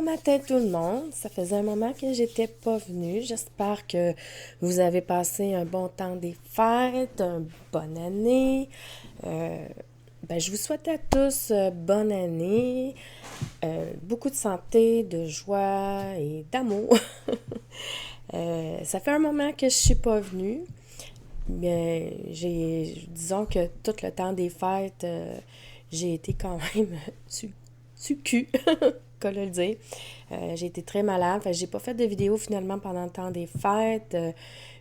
matin tout le monde, ça faisait un moment que j'étais pas venue. J'espère que vous avez passé un bon temps des fêtes, une bonne année. Euh, je vous souhaite à tous bonne année, beaucoup de santé, de joie et d'amour. Ça fait un moment que je suis pas venue. Mais disons que tout le temps des fêtes, j'ai été quand même su cul, qu'à le dire. J'ai été très malade. Fait que j'ai pas fait de vidéo finalement pendant le temps des fêtes.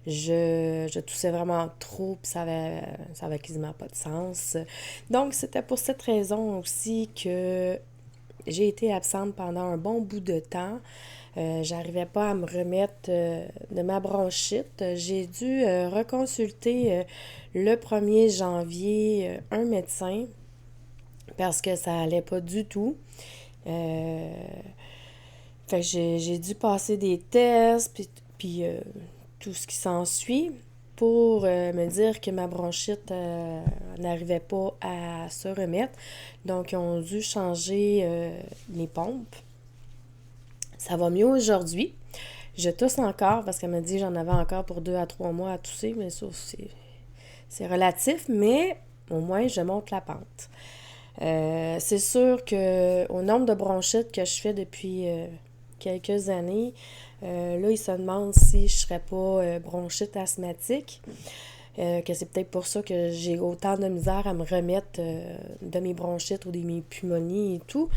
Je toussais vraiment trop, puis ça avait quasiment pas de sens. Donc, c'était pour cette raison aussi que j'ai été absente pendant un bon bout de temps. J'arrivais pas à me remettre de ma bronchite. J'ai dû reconsulter le 1er janvier un médecin parce que ça allait pas du tout. Euh, Fait que j'ai dû passer des tests, puis tout ce qui s'ensuit pour me dire que ma bronchite n'arrivait pas à se remettre. Donc, ils ont dû changer mes pompes. Ça va mieux aujourd'hui. Je tousse encore parce qu'elle m'a dit que j'en avais encore pour 2 à 3 mois à tousser, mais ça, c'est relatif, mais au moins, je monte la pente. C'est sûr que au nombre de bronchites que je fais depuis quelques années, là, ils se demandent si je ne serais pas bronchite asthmatique. Que c'est peut-être pour ça que j'ai autant de misère à me remettre de mes bronchites ou de mes pneumonies et tout.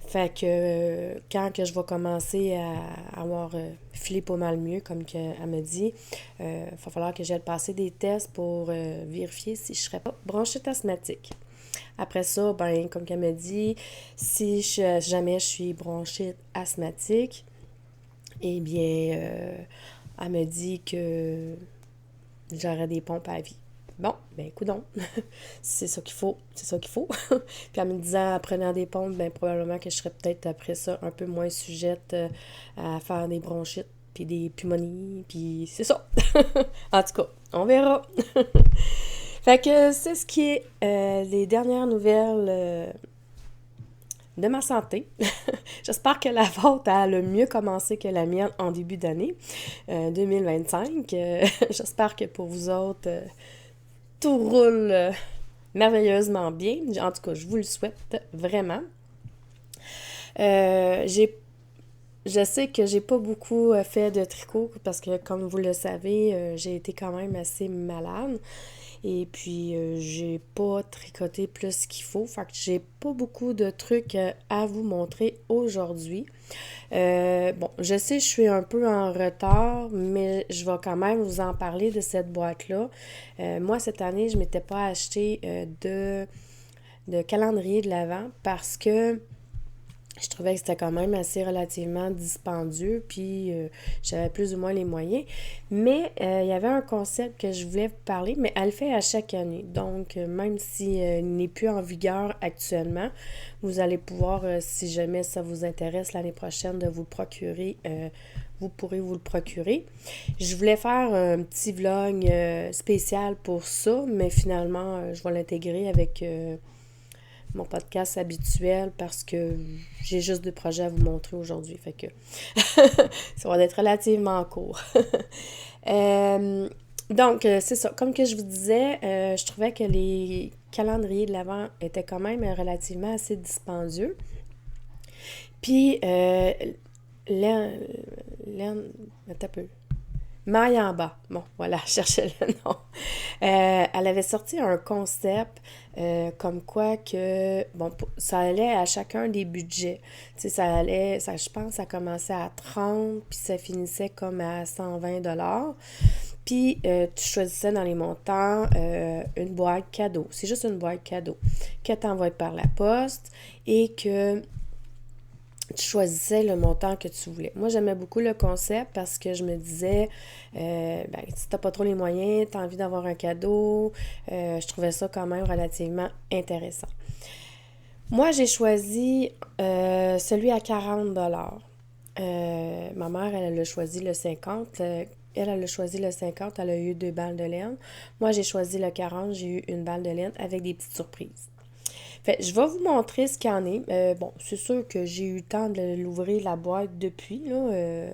Fait que quand que je vais commencer à avoir filé pas mal mieux, comme elle me dit, il va falloir que j'aille passer des tests pour vérifier si je serais pas bronchite asthmatique. Après ça, ben, comme elle me dit, si jamais je suis bronchite asthmatique, eh bien, elle me dit que j'aurais des pompes à vie. Bon, ben coudonc, c'est ça qu'il faut, c'est ça qu'il faut. Puis en me disant, en prenant des pompes, ben probablement que je serais peut-être après ça un peu moins sujette à faire des bronchites, puis des pneumonies, puis c'est ça. En tout cas, on verra. Fait que c'est ce qui est les dernières nouvelles de ma santé. J'espère que la vôtre a le mieux commencé que la mienne en début d'année 2025. J'espère que pour vous autres, tout roule merveilleusement bien. En tout cas, je vous le souhaite vraiment. J'ai Je sais que j'ai pas beaucoup fait de tricot parce que, comme vous le savez, j'ai été quand même assez malade. Et puis, j'ai pas tricoté plus qu'il faut. Fait que j'ai pas beaucoup de trucs à vous montrer aujourd'hui. Bon, je sais, je suis un peu en retard, mais je vais quand même vous en parler de cette boîte-là. Moi, cette année, je m'étais pas acheté de calendrier de l'Avent parce que je trouvais que c'était quand même assez relativement dispendieux, puis j'avais plus ou moins les moyens. Mais il y avait un concept que je voulais vous parler, mais elle le fait à chaque année. Donc, même s'il n'est plus en vigueur actuellement, vous allez pouvoir, si jamais ça vous intéresse l'année prochaine, de vous le procurer. Vous pourrez vous le procurer. Je voulais faire un petit vlog spécial pour ça, mais finalement, je vais l'intégrer avec mon podcast habituel parce que j'ai juste 2 projets à vous montrer aujourd'hui. Fait que ça va être relativement court. Donc, c'est ça. Comme que je vous disais, je trouvais que les calendriers de l'Avent étaient quand même relativement assez dispendieux. Puis, attends un peu. Maille en bas. Bon, voilà, je cherchais le nom. Elle avait sorti un concept comme quoi que, bon, ça allait à chacun des budgets. Tu sais, je pense, ça commençait à 30, puis ça finissait comme à 120 $. Puis, tu choisissais dans les montants une boîte cadeau. C'est juste une boîte cadeau que tu envoies par la poste et que tu choisissais le montant que tu voulais. Moi, j'aimais beaucoup le concept parce que je me disais, si t'as pas trop les moyens, t'as envie d'avoir un cadeau, je trouvais ça quand même relativement intéressant. Moi, j'ai choisi celui à 40 $. Ma mère, elle a choisi le 50. Elle a choisi le 50, elle a eu 2 balles de laine. Moi, j'ai choisi le 40, j'ai eu une balle de laine avec des petites surprises. Fait, je vais vous montrer ce qu'il y en est. Bon, c'est sûr que j'ai eu le temps de l'ouvrir la boîte depuis, là.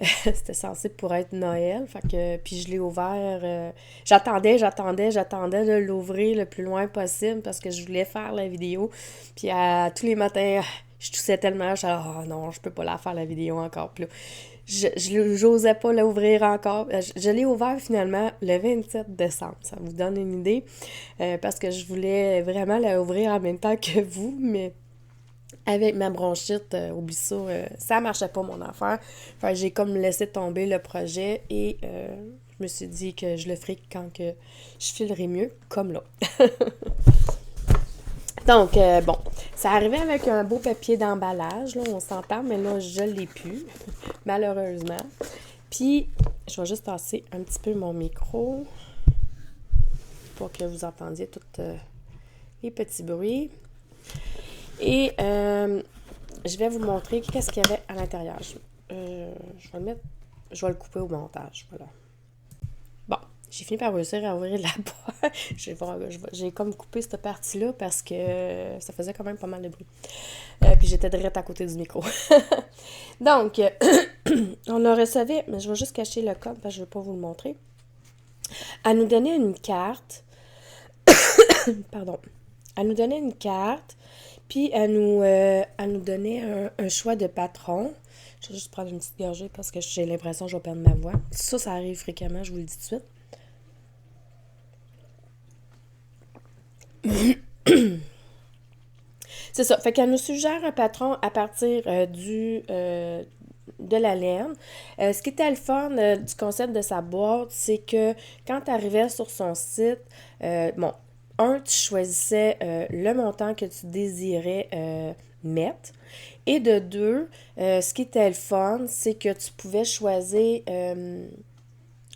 C'était censé pour être Noël. Fait que, puis je l'ai ouvert. J'attendais de l'ouvrir le plus loin possible parce que je voulais faire la vidéo. Puis tous les matins, je toussais tellement. Je disais, oh non, je peux pas la faire la vidéo encore. Puis là, j'osais pas l'ouvrir encore. Je l'ai ouvert finalement le 27 décembre. Ça vous donne une idée. Parce que je voulais vraiment l'ouvrir en même temps que vous, mais avec ma bronchite, oublie ça, ça marchait pas mon affaire. Fait que j'ai comme laissé tomber le projet et je me suis dit que je le ferai quand que je filerai mieux, comme là. Donc, bon, ça arrivait avec un beau papier d'emballage, là, on s'entend, mais là, je l'ai plus, malheureusement. Puis, je vais juste tasser un petit peu mon micro pour que vous entendiez tous les petits bruits. Et je vais vous montrer qu'est-ce qu'il y avait à l'intérieur. Je vais le couper au montage, voilà. Bon, j'ai fini par réussir à ouvrir la boîte. J'ai comme coupé cette partie-là parce que ça faisait quand même pas mal de bruit. Puis j'étais direct à côté du micro. Donc, on a reçu, mais je vais juste cacher le code parce que je ne vais pas vous le montrer. Elle nous donnait une carte. Pardon. Elle nous donnait une carte. Puis, elle nous donnait un choix de patron. Je vais juste prendre une petite gorgée parce que j'ai l'impression que je vais perdre ma voix. Ça arrive fréquemment, je vous le dis tout de suite. C'est ça. Fait qu'elle nous suggère un patron à partir de la laine. Ce qui était le fun du concept de sa boîte, c'est que quand tu arrivais sur son site, bon, tu choisissais le montant que tu désirais mettre. Et de deux, ce qui était le fun, c'est que tu pouvais choisir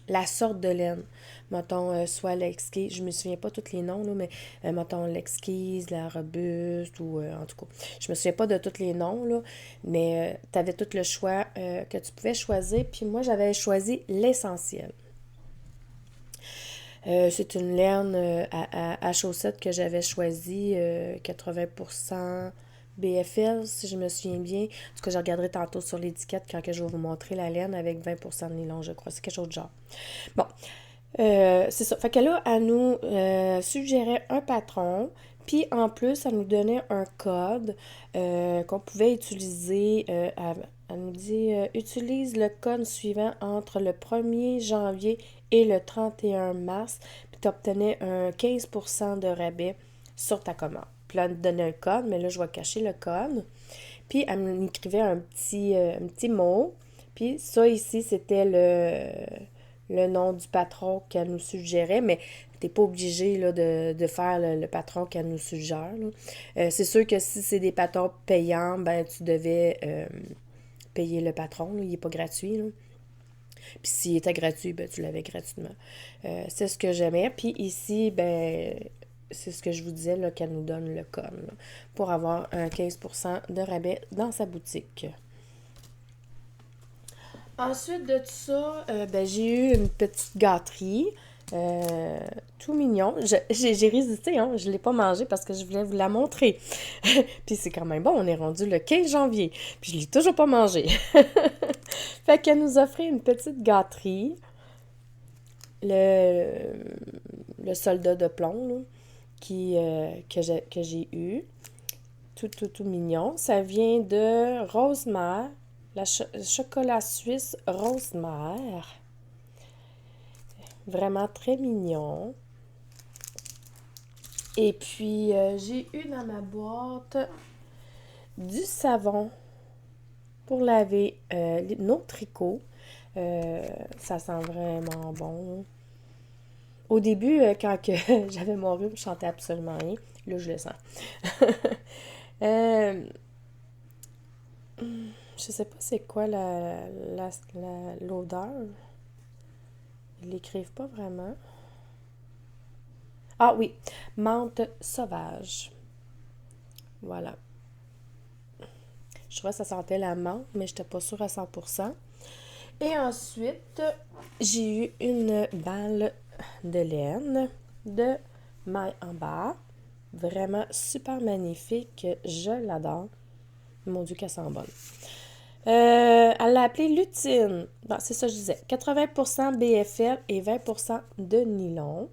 la sorte de laine. Mettons, soit l'exquise, je me souviens pas tous les noms, là, mais mettons l'exquise, la robuste, ou en tout cas, je me souviens pas de tous les noms, là, mais tu avais tout le choix que tu pouvais choisir. Puis moi, j'avais choisi l'essentiel. C'est une laine à chaussettes que j'avais choisie, 80% BFL, si je me souviens bien. En tout cas, je regarderai tantôt sur l'étiquette quand que je vais vous montrer la laine avec 20% de nylon, je crois. C'est quelque chose de genre. Bon, c'est ça. Fait que là, elle nous suggérait un patron. Puis en plus, elle nous donnait un code qu'on pouvait utiliser. Elle nous dit utilise le code suivant entre le 1er janvier et le 31 mars. Puis tu obtenais un 15% de rabais sur ta commande. Puis là, elle nous donnait un code, mais là, je vais cacher le code. Puis elle m'écrivait un petit mot. Puis ça ici, c'était le nom du patron qu'elle nous suggérait, mais t'es pas obligé là, de faire le patron qu'elle nous suggère. C'est sûr que si c'est des patrons payants, ben tu devais payer le patron. Là, il n'est pas gratuit. Là. Puis s'il était gratuit, ben tu l'avais gratuitement. C'est ce que j'aimais. Puis ici, ben c'est ce que je vous disais, là, qu'elle nous donne le code là, pour avoir un 15% de rabais dans sa boutique. Ensuite de tout ça, ben, j'ai eu une petite gâterie. Tout mignon. J'ai résisté, hein. Je ne l'ai pas mangé parce que je voulais vous la montrer. Puis c'est quand même bon, on est rendu le 15 janvier. Puis je ne l'ai toujours pas mangé. Fait qu'elle nous offrait une petite gâterie. Le soldat de plomb, là, que j'ai eu. Tout mignon. Ça vient de Rosemère. Chocolat suisse Rosemère. Vraiment très mignon. Et puis, j'ai eu dans ma boîte du savon pour laver nos tricots. Ça sent vraiment bon. Au début, quand que j'avais mon rhume, je sentais absolument rien. Là, je le sens. Je sais pas c'est quoi l'odeur. Ils l'écrivent pas vraiment. Ah oui, menthe sauvage. Voilà. Je trouvais que ça sentait la menthe, mais je n'étais pas sûre à 100%. Et ensuite, j'ai eu une balle de laine de maille en bas. vraiment super magnifique. Je l'adore. Mon Dieu, qu'elle sent bonne. Elle l'a appelée Lutine. Bon, c'est ça que je disais. 80% BFL et 20% de nylon.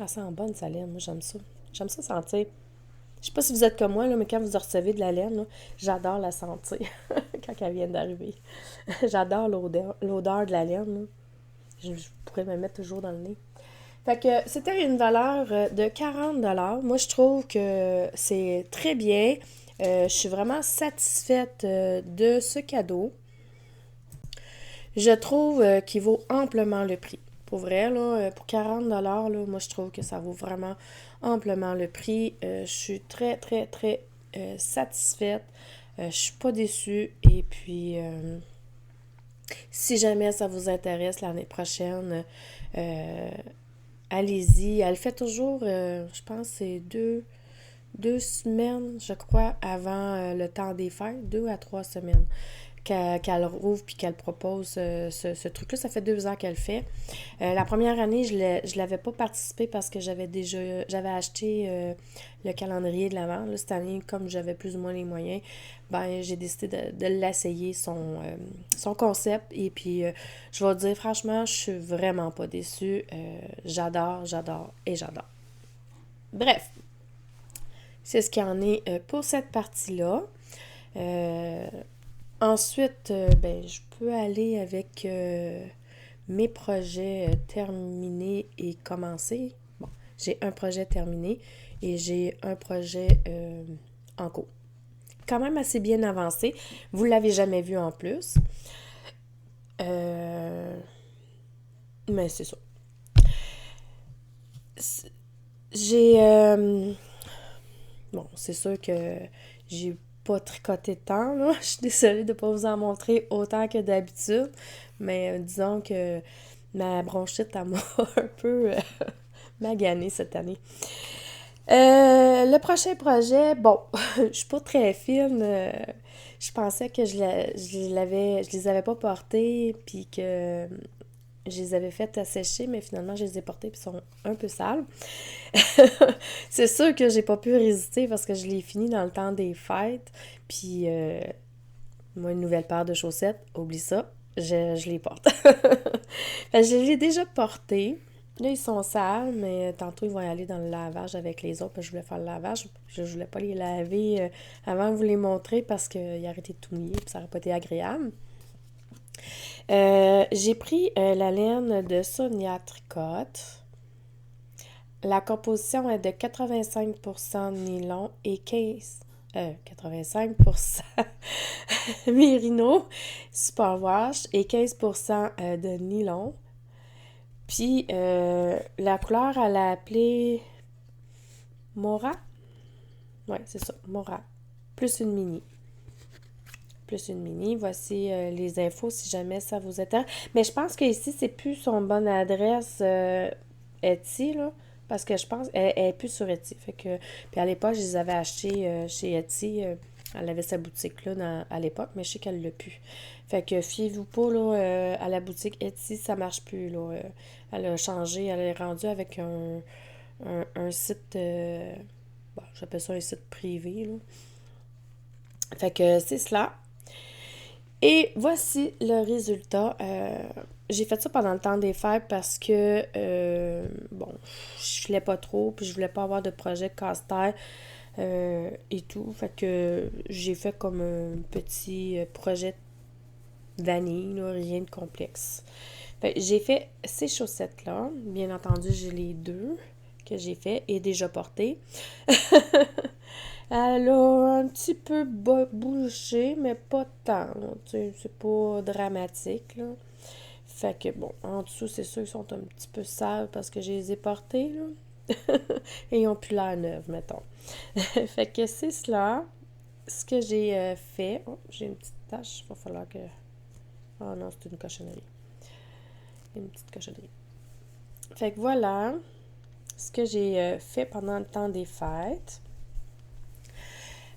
Elle sent bonne, sa laine. Moi, j'aime ça. J'aime ça sentir. Je sais pas si vous êtes comme moi, là, mais quand vous recevez de la laine, là, j'adore la sentir quand elle vient d'arriver. J'adore l'odeur de la laine. Là. Je pourrais me mettre toujours dans le nez. Fait que c'était une valeur de 40 $. Moi, je trouve que c'est très bien. Je suis vraiment satisfaite de ce cadeau. Je trouve qu'il vaut amplement le prix. Pour vrai, là, pour 40 $, là, moi, je trouve que ça vaut vraiment amplement le prix. Je suis très, très, très satisfaite. Je suis pas déçue. Et puis, si jamais ça vous intéresse l'année prochaine, allez-y. Elle fait toujours, je pense, c'est deux semaines, je crois, avant le temps des fêtes, 2 à 3 semaines qu'elle rouvre puis qu'elle propose ce truc-là. Ça fait 2 ans qu'elle fait. La première année, je l'avais pas participé parce que j'avais acheté le calendrier de l'Avent. Là, cette année, comme j'avais plus ou moins les moyens, ben j'ai décidé de l'essayer, son concept. Et puis, je vais dire, franchement, je suis vraiment pas déçue. J'adore, j'adore et j'adore. Bref, c'est ce qu'il y en est pour cette partie-là. Ensuite, ben, je peux aller avec mes projets terminés et commencés. Bon, j'ai un projet terminé et j'ai un projet en cours. Quand même assez bien avancé. Vous ne l'avez jamais vu en plus. Mais c'est ça. J'ai... bon, c'est sûr que j'ai pas tricoté de temps, là. Je suis désolée de ne pas vous en montrer autant que d'habitude, mais disons que ma bronchite, elle m'a un peu maganée cette année. Le prochain projet, bon, je suis pas très fine. Je pensais que je les avais pas portés, puis que je les avais fait sécher, mais finalement, je les ai portés, puis ils sont un peu sales. C'est sûr que j'ai pas pu résister parce que je l'ai fini dans le temps des fêtes. Puis, moi, une nouvelle paire de chaussettes, oublie ça, je les porte. Fait que je les ai déjà portés. Là, ils sont sales, mais tantôt, ils vont aller dans le lavage avec les autres. Puis je voulais faire le lavage. Je voulais pas les laver avant de vous les montrer parce qu'ils arrêtaient de tout mouiller. Puis ça n'aurait pas été agréable. J'ai pris la laine de Sonia Tricotte. La composition est de 85% nylon et 85% mérino, superwash et 15% de nylon. Puis la couleur, elle a appelé Mora. Ouais, c'est ça, Mora. Plus une mini. Plus une mini. Voici les infos si jamais ça vous intéresse. Mais je pense qu'ici, c'est plus son bonne adresse Etsy, là. Parce que je pense qu'elle est plus sur Etsy. Fait que, puis à l'époque, je les avais achetés chez Etsy. Elle avait sa boutique là à l'époque, mais je sais qu'elle l'a plus. Fait que fiez-vous pas là, à la boutique Etsy, ça marche plus. Là. Elle a changé, elle est rendue avec un site, bon, j'appelle ça un site privé. Là. Fait que c'est cela. Et voici le résultat. J'ai fait ça pendant le temps des fêtes parce que, bon, je voulais pas trop, puis je voulais pas avoir de projet casse-tête et tout. Fait que j'ai fait comme un petit projet vanille, là, rien de complexe. Fait que j'ai fait ces chaussettes-là. Bien entendu, j'ai les deux que j'ai fait et déjà portées. Elle a un petit peu bougé, mais pas tant. C'est pas dramatique. Là. Fait que bon, en dessous, c'est sûr qu'ils sont un petit peu sales parce que je les ai portés. Là. Et ils ont plus l'air neufs, mettons. Fait que c'est cela. Ce que j'ai fait. Oh, j'ai une petite tache. Il va falloir que. Oh non, c'est une cochonnerie. Une petite cochonnerie. Fait que voilà ce que j'ai fait pendant le temps des fêtes.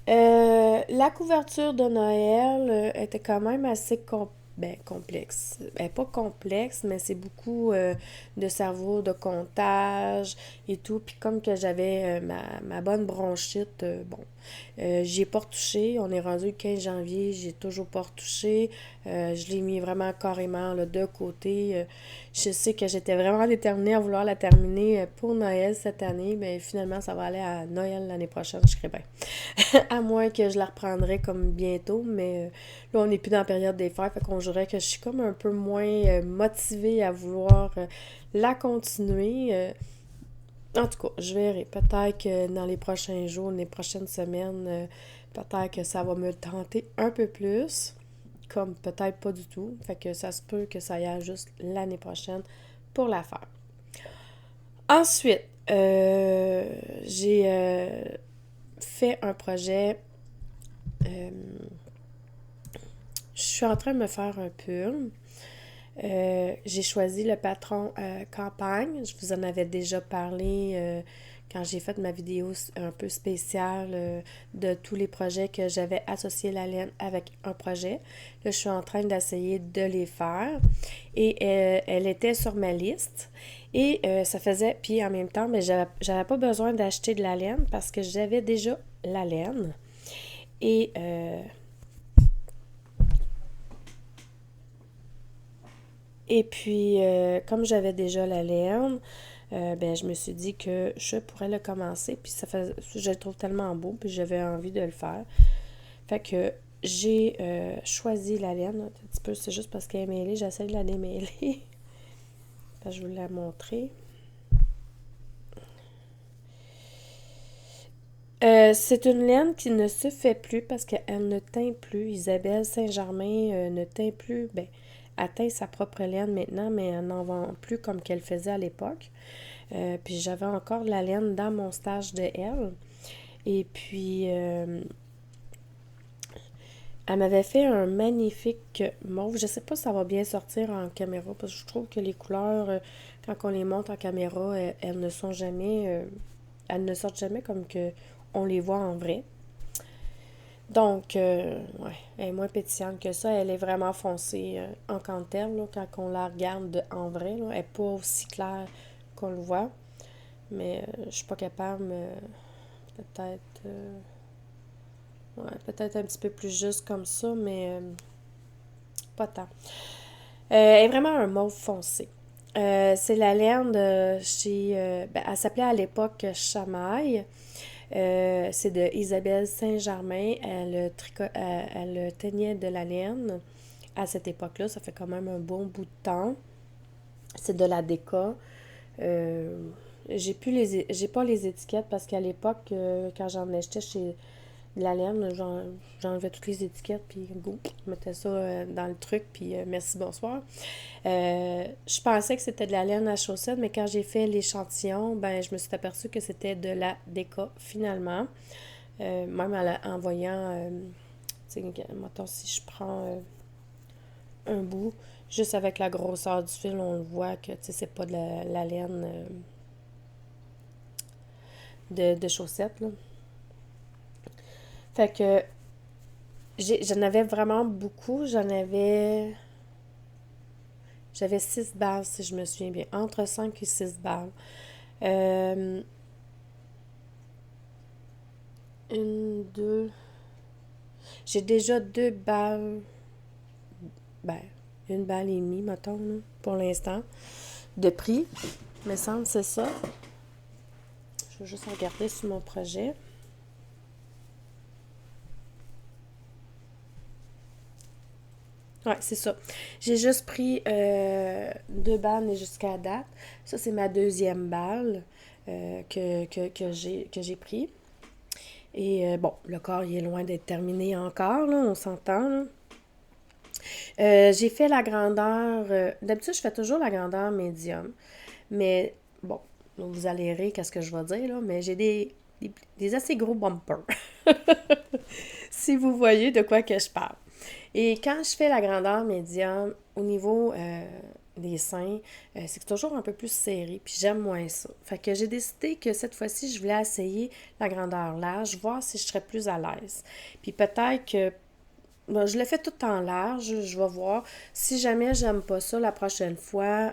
La couverture de Noël était quand même assez complexe. Pas complexe, mais c'est beaucoup de cerveau, de comptage et tout. Puis comme que j'avais ma bonne bronchite, j'y ai pas retouché. On est rendu le 15 janvier, j'ai toujours pas retouché. Je l'ai mis vraiment carrément là, de côté. Je sais que j'étais vraiment déterminée à vouloir la terminer pour Noël cette année, mais finalement, ça va aller à Noël l'année prochaine, je serais bien. À moins que je la reprendrai comme bientôt, mais là, on n'est plus dans la période des fêtes, fait qu'on dirait que je suis comme un peu moins motivée à vouloir la continuer. En tout cas, je verrai. Peut-être que dans les prochains jours, les prochaines semaines, peut-être que ça va me tenter un peu plus, comme peut-être pas du tout. Fait que ça se peut que ça y aille juste l'année prochaine pour la faire. Ensuite, j'ai fait un projet. Je suis en train de me faire un pull. J'ai choisi le patron campagne. Je vous en avais déjà parlé quand j'ai fait ma vidéo un peu spéciale de tous les projets que j'avais associé la laine avec un projet. Là, je suis en train d'essayer de les faire. Et elle était sur ma liste. Et ça faisait, puis en même temps, mais j'avais pas besoin d'acheter de la laine parce que j'avais déjà la laine. Et puis, comme j'avais déjà la laine, je me suis dit que je pourrais le commencer. Puis je le trouve tellement beau, puis j'avais envie de le faire. Fait que j'ai choisi la laine. Un petit peu, c'est juste parce qu'elle est mêlée, j'essaie de la démêler. Je vais vous la montrer. C'est une laine qui ne se fait plus parce qu'elle ne teint plus. Isabelle Saint-Germain ne teint plus. Elle teint sa propre laine maintenant, mais elle n'en vend plus comme qu'elle faisait à l'époque. Puis j'avais encore de la laine dans mon stage de elle. Et puis, elle m'avait fait un magnifique mauve. Je sais pas si ça va bien sortir en caméra parce que je trouve que les couleurs, quand on les monte en caméra, elles ne sont jamais... elles ne sortent jamais comme que on les voit en vrai. Donc, ouais, elle est moins pétillante que ça. Elle est vraiment foncée en tant que telle, là, quand on la regarde en vrai. Là, elle n'est pas aussi claire qu'on le voit. Mais je suis pas capable, peut-être... ouais, peut-être un petit peu plus juste comme ça, mais pas tant. Elle est vraiment un mauve foncé. C'est la laine de chez... elle s'appelait à l'époque Chamaille. C'est de Isabelle Saint-Germain. Elle teignait de la laine à cette époque-là. Ça fait quand même un bon bout de temps. C'est de la déca. J'ai pas les étiquettes parce qu'à l'époque, quand j'en achetais chez de la laine, j'enlevais toutes les étiquettes, puis go, je mettais ça dans le truc, puis merci, bonsoir. Je pensais que c'était de la laine à chaussettes, mais quand j'ai fait l'échantillon, je me suis aperçue que c'était de la déca finalement. Même en voyant, tu sais, mettons, si je prends un bout, juste avec la grosseur du fil, on le voit que, tu sais, c'est pas de la laine de chaussettes, là. Fait que j'en avais vraiment beaucoup. J'avais 6 balles, si je me souviens bien. Entre 5 et 6 balles. Euh, une, deux... J'ai déjà 2 balles. Ben, 1,5 balle, mettons, là, pour l'instant, de prix. Me semble, c'est ça. Je vais juste regarder sur mon projet. Ouais, c'est ça. J'ai juste pris 2 balles, mais jusqu'à date. Ça, c'est ma deuxième balle que j'ai pris. Et le corps, il est loin d'être terminé encore, là, on s'entend, là. J'ai fait la grandeur... d'habitude, je fais toujours la grandeur médium. Mais, bon, vous allez rire qu'est-ce que je vais dire, là, mais j'ai des assez gros bumpers. Si vous voyez de quoi que je parle. Et quand je fais la grandeur médium, au niveau des seins, c'est toujours un peu plus serré, puis j'aime moins ça. Fait que j'ai décidé que cette fois-ci, je voulais essayer la grandeur large, voir si je serais plus à l'aise. Puis peut-être que Bon, je le fais tout en large, je vais voir. Si jamais j'aime pas ça la prochaine fois,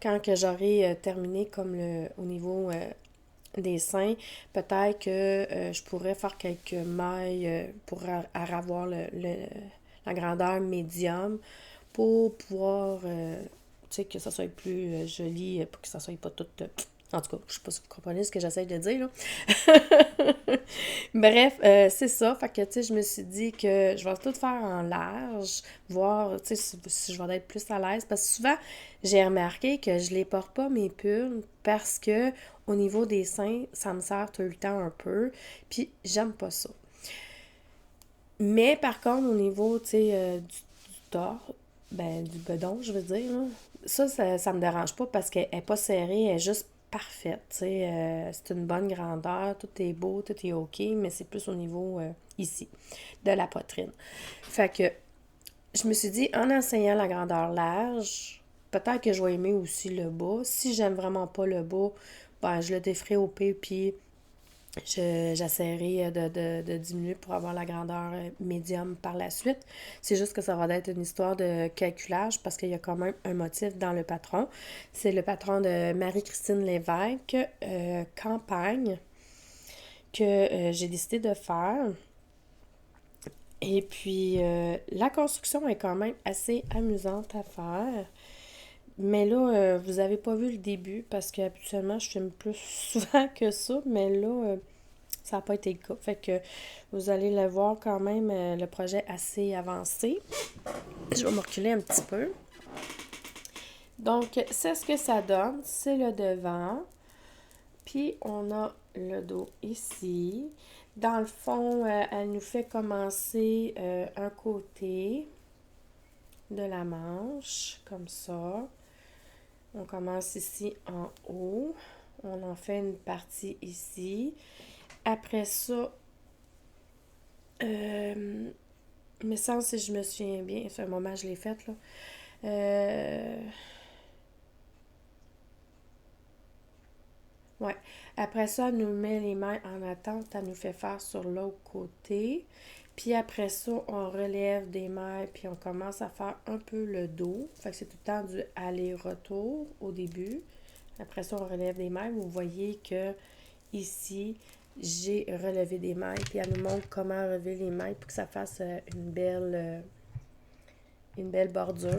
quand que j'aurai terminé comme au niveau des seins, peut-être que je pourrais faire quelques mailles pour avoir la grandeur médium pour pouvoir, tu sais, que ça soit plus joli, pour que ça soit pas tout... en tout cas, je sais pas si vous comprenez ce que j'essaie de dire, là. Bref, c'est ça. Fait que, tu sais, je me suis dit que je vais tout faire en large, voir, tu sais, si je vais être plus à l'aise. Parce que souvent, j'ai remarqué que je les porte pas, mes pulls, parce que au niveau des seins, ça me sert tout le temps un peu. Puis, j'aime pas ça. Mais par contre, au niveau, tu sais, du tort, ben, du bedon, je veux dire, là, ça me dérange pas parce qu'elle est pas serrée, elle est juste parfaite, tu sais, c'est une bonne grandeur, tout est beau, tout est OK, mais c'est plus au niveau, ici, de la poitrine. Fait que, je me suis dit, en enseignant la grandeur large, peut-être que je vais aimer aussi le bas. Si j'aime vraiment pas le bas, ben, je le déferai au pied, puis j'essaierai de diminuer pour avoir la grandeur médium par la suite. C'est juste que ça va être une histoire de calculage parce qu'il y a quand même un motif dans le patron. C'est le patron de Marie-Christine Lévesque, Campagne, que j'ai décidé de faire. Et puis, la construction est quand même assez amusante à faire. Mais là, vous avez pas vu le début parce qu'habituellement, je filme plus souvent que ça. Mais là, ça n'a pas été le cas. Fait que vous allez le voir quand même, le projet assez avancé. Je vais me reculer un petit peu. Donc, c'est ce que ça donne. C'est le devant. Puis, on a le dos ici. Dans le fond, elle nous fait commencer un côté de la manche, comme ça. On commence ici en haut. On en fait une partie ici. Après ça, mais ça, si je me souviens bien, c'est un moment que je l'ai faite, là. Euh, ouais. Après ça, elle nous met les mains en attente. Elle nous fait faire sur l'autre côté. Puis après ça, on relève des mains, puis on commence à faire un peu le dos. Fait que c'est tout le temps du aller-retour au début. Après ça, on relève des mains. Vous voyez que ici, j'ai relevé des mailles. Puis elle nous montre comment relever les mailles pour que ça fasse une belle bordure.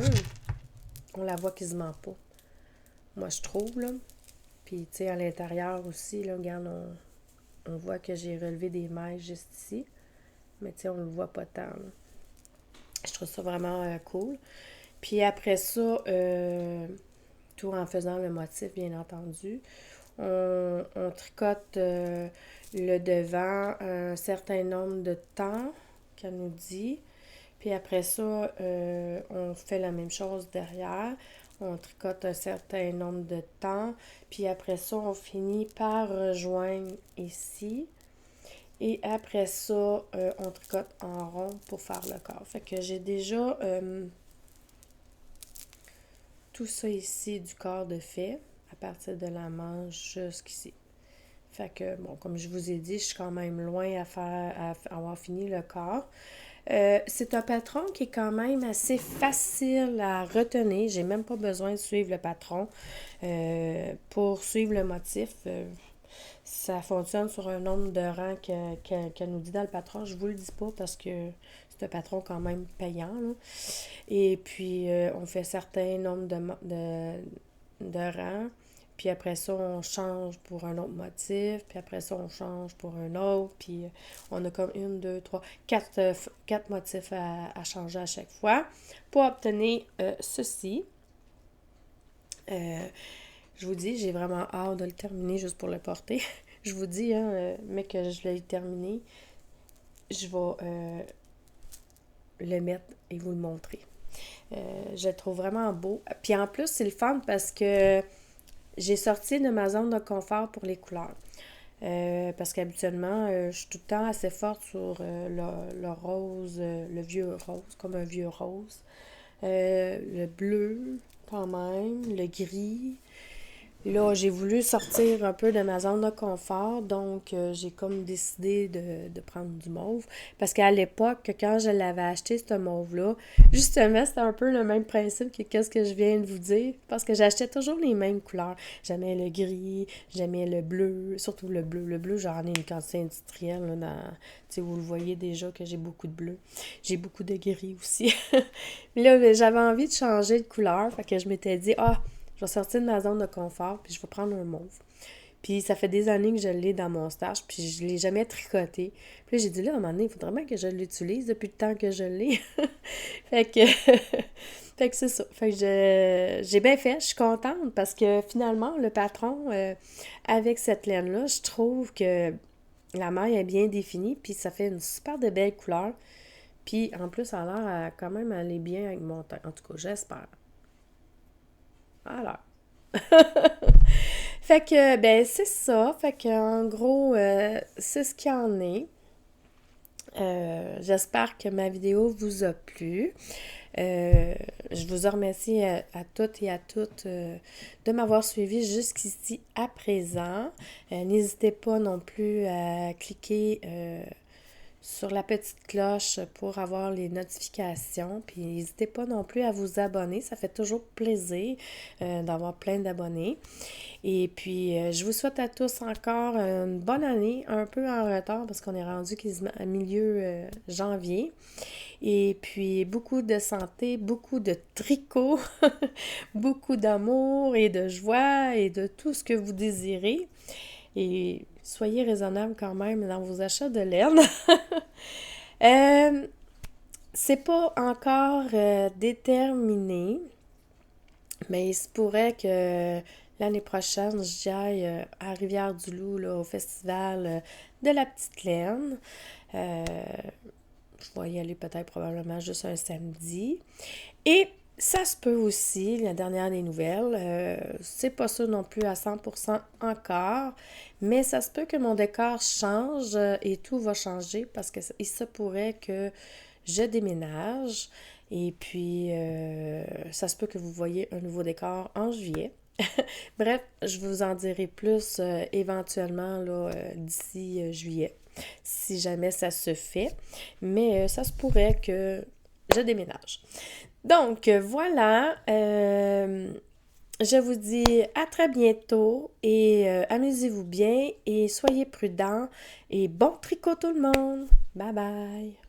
On la voit quasiment pas. Moi, je trouve, là. Puis, tu sais, à l'intérieur aussi, là, regarde, on voit que j'ai relevé des mailles juste ici. Mais, tu sais, on le voit pas tant, là. Je trouve ça vraiment cool. Puis après ça, tout en faisant le motif, bien entendu, on tricote le devant un certain nombre de temps qu'elle nous dit. Puis après ça, on fait la même chose derrière. On tricote un certain nombre de temps. Puis après ça, on finit par rejoindre ici. Et après ça, on tricote en rond pour faire le corps. Fait que j'ai déjà tout ça ici du corps de fait, à partir de la manche jusqu'ici. Fait que, bon, comme je vous ai dit, je suis quand même loin à avoir fini le corps. C'est un patron qui est quand même assez facile à retenir. J'ai même pas besoin de suivre le patron pour suivre le motif. Ça fonctionne sur un nombre de rangs qu'elle nous dit dans le patron. Je vous le dis pas parce que c'est un patron quand même payant, là. Et puis, on fait certains nombres de rangs. Puis après ça, on change pour un autre motif. Puis après ça, on change pour un autre. Puis on a comme une, deux, trois, quatre motifs à changer à chaque fois pour obtenir ceci. Je vous dis, j'ai vraiment hâte de le terminer juste pour le porter. Je vous dis, hein, mais que je l'ai terminé, je vais le mettre et vous le montrer. Je le trouve vraiment beau. Puis en plus, c'est le fun parce que j'ai sorti de ma zone de confort pour les couleurs. Parce qu'habituellement, je suis tout le temps assez forte sur le rose, le vieux rose, comme un vieux rose. Le bleu, quand même, le gris. Là, j'ai voulu sortir un peu de ma zone de confort, donc j'ai comme décidé de prendre du mauve. Parce qu'à l'époque, quand je l'avais acheté, ce mauve-là, justement, c'était un peu le même principe que qu'est-ce que je viens de vous dire, parce que j'achetais toujours les mêmes couleurs. J'aimais le gris, j'aimais le bleu, surtout le bleu. Le bleu, j'en ai une quantité industrielle, là, tu sais, vous le voyez déjà que j'ai beaucoup de bleu. J'ai beaucoup de gris aussi. Mais là, ben, j'avais envie de changer de couleur, fait que je m'étais dit, ah, je vais sortir de ma zone de confort, puis je vais prendre un mauve. Puis ça fait des années que je l'ai dans mon stash, puis je ne l'ai jamais tricoté. Puis là, j'ai dit, là, à un moment donné, il faudrait bien que je l'utilise depuis le temps que je l'ai. fait que, fait que c'est ça. Fait que j'ai bien fait, je suis contente, parce que finalement, le patron, avec cette laine-là, je trouve que la maille est bien définie, puis ça fait une super de belle couleur. Puis en plus, ça a l'air à quand même aller bien avec mon teint. En tout cas, j'espère. Alors. Fait que, ben, c'est ça. Fait que, en gros, c'est ce qu'il y en est. J'espère que ma vidéo vous a plu. Je vous remercie à toutes et à toutes de m'avoir suivi jusqu'ici à présent. N'hésitez pas non plus à cliquer sur la petite cloche pour avoir les notifications. Puis n'hésitez pas non plus à vous abonner. Ça fait toujours plaisir d'avoir plein d'abonnés. Et puis, je vous souhaite à tous encore une bonne année, un peu en retard parce qu'on est rendu quasiment à milieu janvier. Et puis, beaucoup de santé, beaucoup de tricot, beaucoup d'amour et de joie et de tout ce que vous désirez. Et soyez raisonnable quand même dans vos achats de laine. euh, c'est pas encore déterminé, mais il se pourrait que l'année prochaine, j'aille à Rivière-du-Loup, là, au festival de la Petite Laine. Je vais y aller peut-être probablement juste un samedi. Et ça se peut aussi, la dernière des nouvelles, c'est pas sûr non plus à 100% encore, mais ça se peut que mon décor change et tout va changer parce que il se pourrait que je déménage et puis ça se peut que vous voyez un nouveau décor en juillet. Bref, je vous en dirai plus éventuellement là, d'ici juillet, si jamais ça se fait. Mais ça se pourrait que je déménage. Donc, voilà. Je vous dis à très bientôt et amusez-vous bien et soyez prudents et bon tricot tout le monde. Bye bye!